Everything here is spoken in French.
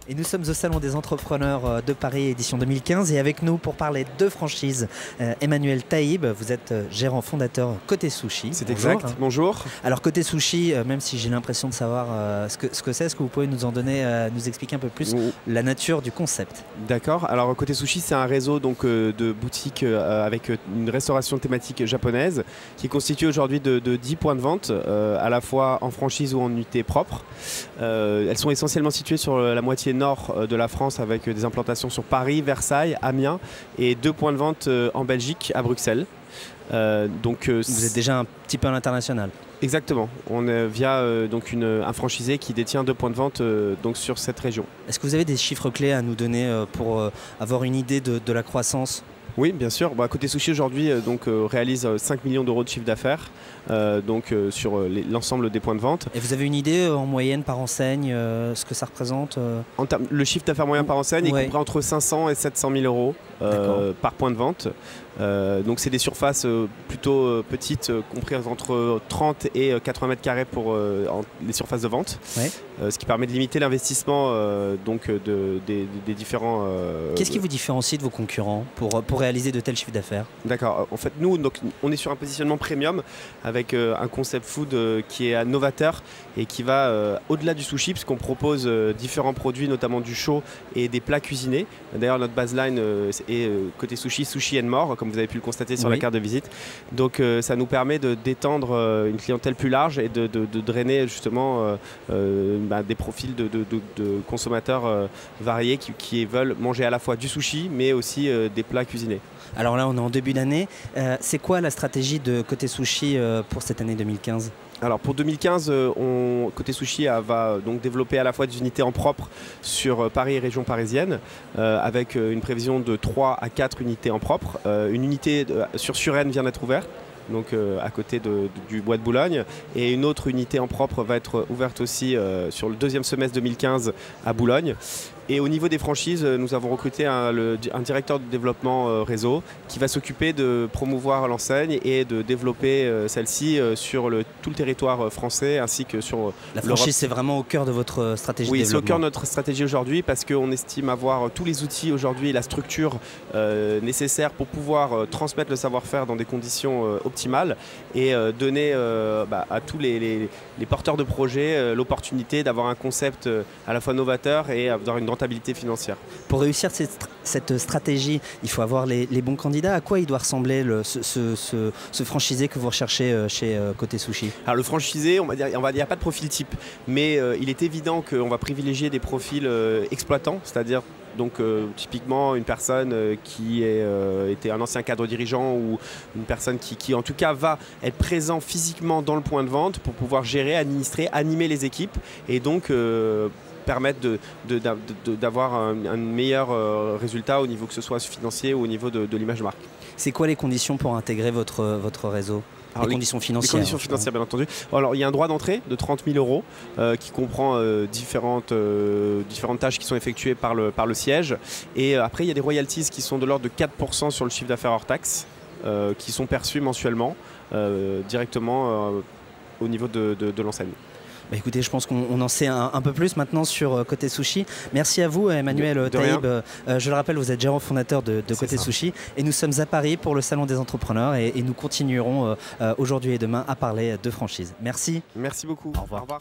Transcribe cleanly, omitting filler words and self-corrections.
Et nous sommes au Salon des entrepreneurs de Paris édition 2015 et avec nous pour parler de franchise, Emmanuel Taïb, vous êtes gérant fondateur Côté Sushi. C'est exact, bonjour. Alors Côté Sushi, même si j'ai l'impression de savoir ce que c'est, est-ce que vous pouvez nous en donner, nous expliquer un peu plus la nature du concept? D'accord, alors Côté Sushi c'est un réseau donc, de boutiques avec une restauration thématique japonaise qui est constitué aujourd'hui de 10 points de vente, à la fois en franchise ou en unité propre. Elles sont essentiellement situées sur la moitié nord de la France avec des implantations sur Paris, Versailles, Amiens et 2 points de vente en Belgique, à Bruxelles. Vous êtes déjà un petit peu à l'international. Exactement, on est via donc un franchisé qui détient 2 points de vente donc sur cette région. Est-ce que vous avez des chiffres clés à nous donner pour avoir une idée de la croissance? Oui, bien sûr. Côté Sushi aujourd'hui réalise 5 millions d'euros de chiffre d'affaires sur l'ensemble des points de vente. Et vous avez une idée en moyenne par enseigne ce que ça représente? Le chiffre d'affaires moyen par enseigne est compris entre 500 et 700 000 euros par point de vente. Donc c'est des surfaces plutôt petites, comprises entre 30 et 80 mètres carrés pour les surfaces de vente, ce qui permet de limiter l'investissement des différents... Qu'est-ce qui vous différencie de vos concurrents pour réaliser de tels chiffres d'affaires? D'accord, en fait nous on est sur un positionnement premium avec un concept food qui est novateur et qui va au-delà du sushi puisqu'on propose différents produits, notamment du chaud et des plats cuisinés. D'ailleurs notre baseline est Côté Sushi, Sushi and More, comme vous avez pu le constater sur la carte de visite. Donc ça nous permet d'étendre une clientèle plus large et de drainer justement des profils de consommateurs variés qui veulent manger à la fois du sushi mais aussi des plats cuisinés. Alors là on est en début d'année, c'est quoi la stratégie de Côté Sushi pour cette année 2015? Alors pour 2015, Côté Sushi va donc développer à la fois des unités en propre sur Paris et région parisienne, avec une prévision de 3 à 4 unités en propre. Une unité sur Suresnes vient d'être ouverte, donc à côté du bois de Boulogne, et une autre unité en propre va être ouverte aussi sur le deuxième semestre 2015 à Boulogne. Et au niveau des franchises, nous avons recruté un directeur de développement réseau qui va s'occuper de promouvoir l'enseigne et de développer celle-ci sur tout le territoire français ainsi que sur l'Europe. La franchise, c'est vraiment au cœur de votre stratégie de développement? Oui, c'est au cœur de notre stratégie aujourd'hui parce qu'on estime avoir tous les outils aujourd'hui et la structure nécessaire pour pouvoir transmettre le savoir-faire dans des conditions optimales et donner à tous les porteurs de projets l'opportunité d'avoir un concept à la fois novateur et avoir une rentabilité financière. Pour réussir cette stratégie, il faut avoir les bons candidats. À quoi il doit ressembler ce franchisé que vous recherchez chez Côté Sushi? Alors le franchisé, il n'y a pas de profil type, mais il est évident qu'on va privilégier des profils exploitants, c'est-à-dire typiquement une personne qui était un ancien cadre dirigeant ou une personne qui en tout cas va être présent physiquement dans le point de vente pour pouvoir gérer, administrer, animer les équipes et donc permettre d'avoir un meilleur résultat au niveau que ce soit financier ou au niveau de l'image de marque. C'est quoi les conditions pour intégrer votre réseau? Alors, les conditions financières. Les conditions financières, bien entendu. Alors, il y a un droit d'entrée de 30 000 euros qui comprend différentes tâches qui sont effectuées par le siège. Et après, il y a des royalties qui sont de l'ordre de 4% sur le chiffre d'affaires hors taxe qui sont perçus mensuellement directement au niveau de l'enseigne. Écoutez, je pense qu'on en sait un peu plus maintenant sur Côté Sushi. Merci à vous, Emmanuel Taïb. Je le rappelle, vous êtes gérant fondateur de Côté Sushi. Et nous sommes à Paris pour le Salon des entrepreneurs. Et nous continuerons aujourd'hui et demain à parler de franchise. Merci. Merci beaucoup. Au revoir. Au revoir.